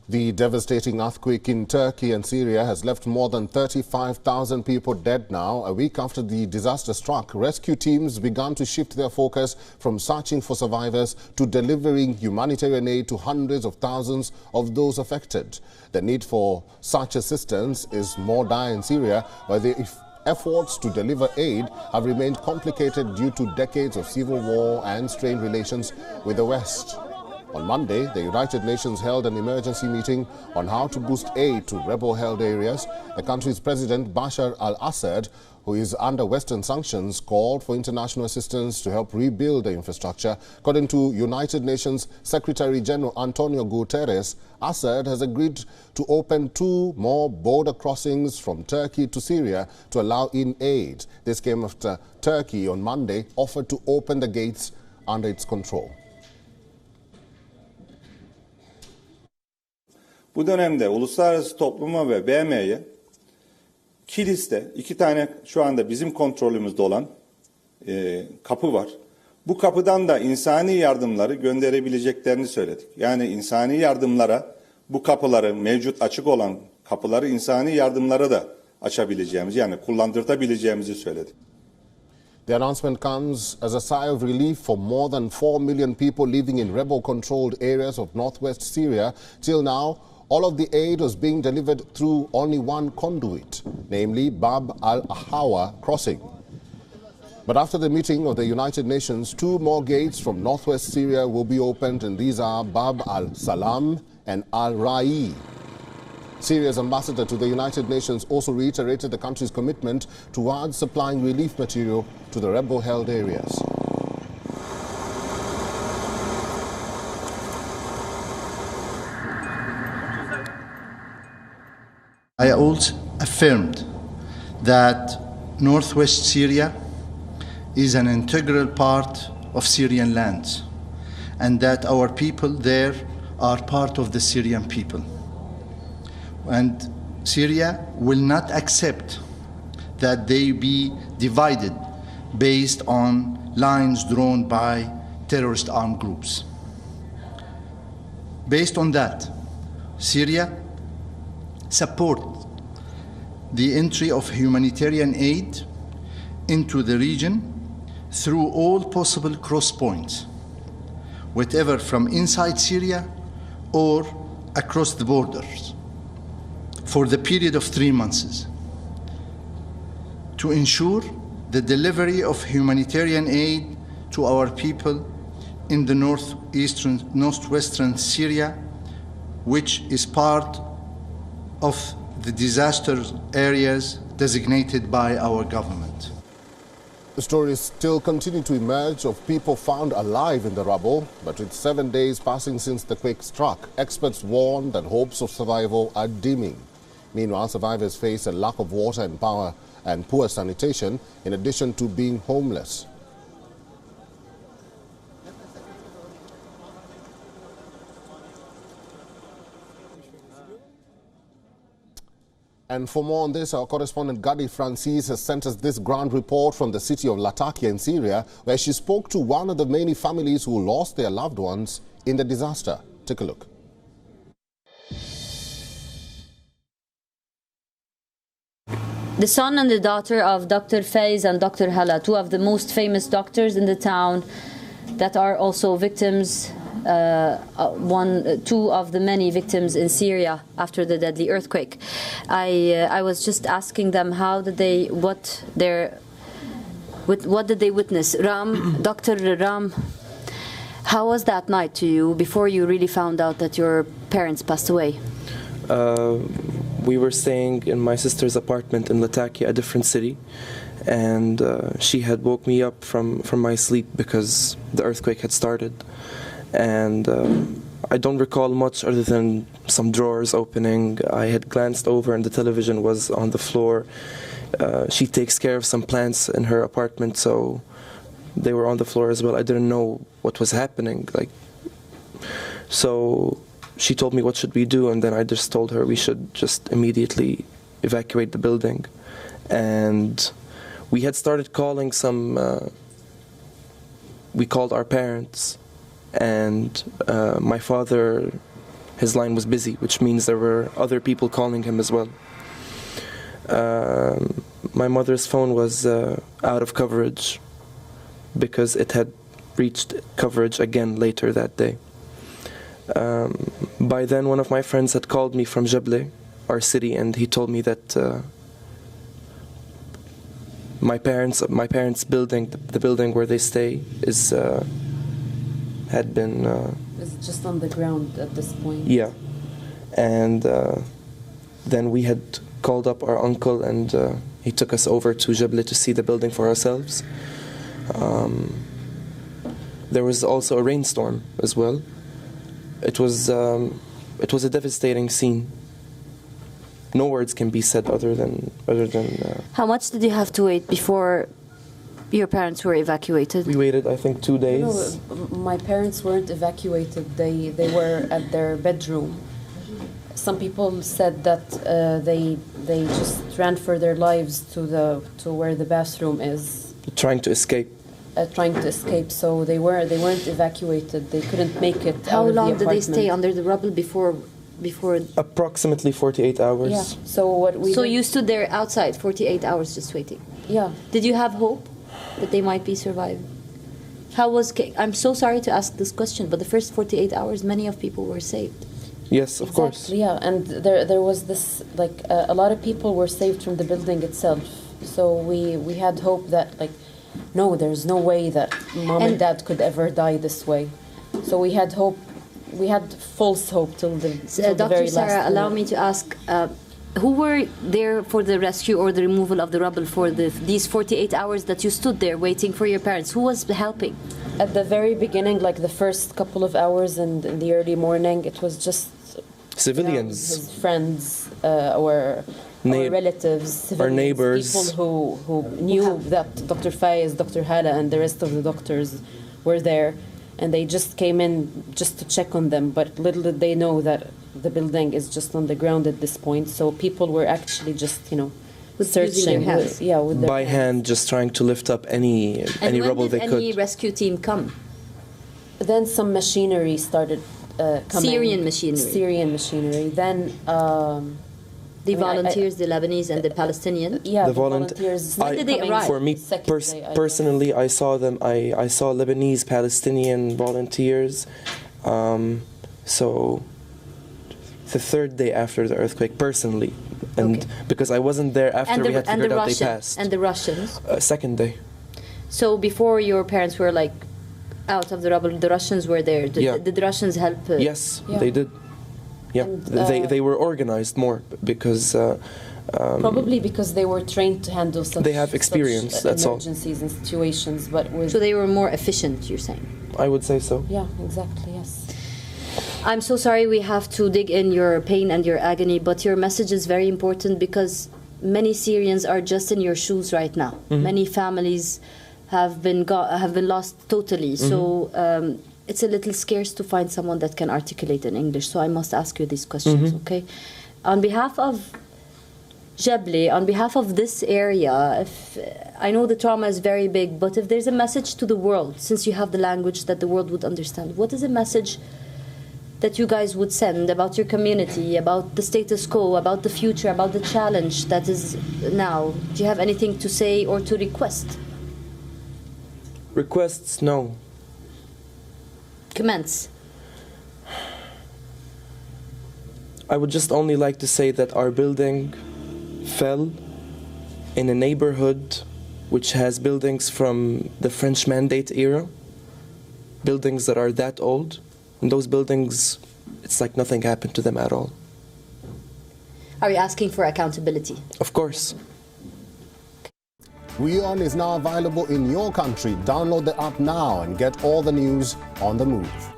The devastating earthquake in Turkey and Syria has left more than 35,000 people dead now. A week after the disaster struck, rescue teams began to shift their focus from searching for survivors to delivering humanitarian aid to hundreds of thousands of those affected. The need for such assistance is more dire in Syria, where the efforts to deliver aid have remained complicated due to decades of civil war and strained relations with the West. On Monday, the United Nations held an emergency meeting on how to boost aid to rebel-held areas. The country's president, Bashar al-Assad, who is under Western sanctions, called for international assistance to help rebuild the infrastructure. According to United Nations Secretary General Antonio Guterres, Assad has agreed to open 2 more border crossings from Turkey to Syria to allow in aid. This came after Turkey on Monday offered to open the gates under its control. Bu dönemde uluslararası topluma ve BM'ye Kilis'te 2 tane şu anda bizim kontrolümüzde olan kapı var. Bu kapıdan da insani yardımları gönderebileceklerini söyledik. Yani insani yardımlara bu kapıları, mevcut açık olan kapıları insani yardımlara da açabileceğimizi, yani kullandırtabileceğimizi söyledik. The announcement comes as a sigh of relief for more than 4 million people living in rebel-controlled areas of northwest Syria. Till now, all of the aid was being delivered through only one conduit, namely Bab al-Ahawa crossing. But after the meeting of the United Nations, 2 more gates from northwest Syria will be opened, and these are Bab al-Salam and al-Ra'i. Syria's ambassador to the United Nations also reiterated the country's commitment towards supplying relief material to the rebel-held areas. I also affirmed that northwest Syria is an integral part of Syrian lands and that our people there are part of the Syrian people. And Syria will not accept that they be divided based on lines drawn by terrorist armed groups. Based on that, Syria support the entry of humanitarian aid into the region through all possible cross points, whatever from inside Syria or across the borders, for the period of 3 months, to ensure the delivery of humanitarian aid to our people in the northwestern Syria, which is part of the disaster areas designated by our government. The stories still continue to emerge of people found alive in the rubble, but with 7 days passing since the quake struck, experts warn that hopes of survival are dimming. Meanwhile, survivors face a lack of water and power and poor sanitation, in addition to being homeless. And for more on this, our correspondent Gadi Francis has sent us this ground report from the city of Latakia in Syria, where she spoke to one of the many families who lost their loved ones in the disaster. Take a look. The son and the daughter of Dr. Faiz and Dr. Hala, 2 of the most famous doctors in the town that are also victims, 2 of the many victims in Syria after the deadly earthquake. I was just asking them what did they witness? Dr. Ram, how was that night to you before you really found out that your parents passed away? We were staying in my sister's apartment in Latakia, a different city, and she had woke me up from my sleep because the earthquake had started. And I don't recall much other than some drawers opening. I had glanced over and the television was on the floor. She takes care of some plants in her apartment, so they were on the floor as well. I didn't know what was happening. So she told me what should we do, and then I just told her we should just immediately evacuate the building. And we had started calling we called our parents, and my father his line was busy, which means there were other people calling him as well. My mother's phone was out of coverage because it had reached coverage again later that day. By then, one of my friends had called me from Jable, our city, and he told me that my parents' building, the building where they stay, had been. It's just on the ground at this point. Yeah, and then we had called up our uncle, and he took us over to Jable to see the building for ourselves. There was also a rainstorm as well. It was a devastating scene. No words can be said other than. How much did you have to wait before your parents were evacuated? We waited, I think, 2 days. No, my parents weren't evacuated. They were at their bedroom. Some people said that they just ran for their lives to where the bathroom is. Trying to escape. So they weren't evacuated. They couldn't make it. How out of long the did they apartment. stay under the rubble before? Approximately 48 hours. Yeah. So what we. So did- you stood there outside 48 hours just waiting. Yeah. Did you have hope that they might be surviving? I'm so sorry to ask this question, but the first 48 hours, many of people were saved. Yes, of course. Exactly, yeah, and there was this, like, a lot of people were saved from the building itself. So we had hope that, like, no, there's no way that mom and dad could ever die this way. So we had hope, we had false hope till the Dr. very Sarah, last allow minute. me to ask, who were there for the rescue or the removal of the rubble for these 48 hours that you stood there waiting for your parents? Who was helping? At the very beginning, like the first couple of hours and in the early morning, it was just Civilians. his friends or relatives, civilians, neighbors. people who knew that Dr. Faiz, Dr. Hala, and the rest of the doctors were there, and they just came in just to check on them. But little did they know that the building is just on the ground at this point. So people were actually just, searching their hands. with their By hand, just trying to lift up any rubble they And when did could. any rescue team come? Then some machinery started coming. Syrian machinery. Then the volunteers, the Lebanese and the Palestinian. Yeah, The the volunteer- volunteers. When did they coming arrive? For me second day, I guess. personally, I saw them. I saw Lebanese, Palestinian volunteers. So the third day after the earthquake, personally, and Okay. because I wasn't there after we had figured out they passed. And the Russians. Second day. So before your parents were like out of the rubble, the Russians were there. Yeah. Did the Russians help? Yes, Yeah. they did. Yeah, And, they were organized more because Probably because they were trained to handle such. They have experience, such, that's all. emergencies and situations, but with. So they were more efficient, you're saying? I would say so. Yeah, exactly. Yes. I'm so sorry we have to dig in your pain and your agony, but your message is very important because many Syrians are just in your shoes right now. Many families have been lost totally. So it's a little scarce to find someone that can articulate in English. So I must ask you these questions, okay? On behalf of Jable, on behalf of this area, I know the trauma is very big, but if there's a message to the world, since you have the language that the world would understand, what is a message that you guys would send about your community, about the status quo, about the future, about the challenge that is now? Do you have anything to say or to request? Requests, no. Commence. I would just only like to say that our building fell in a neighborhood which has buildings from the French Mandate era, buildings that are that old, and those buildings, it's like nothing happened to them at all. Are you asking for accountability? Of course. WION is now available in your country. Download the app now and get all the news on the move.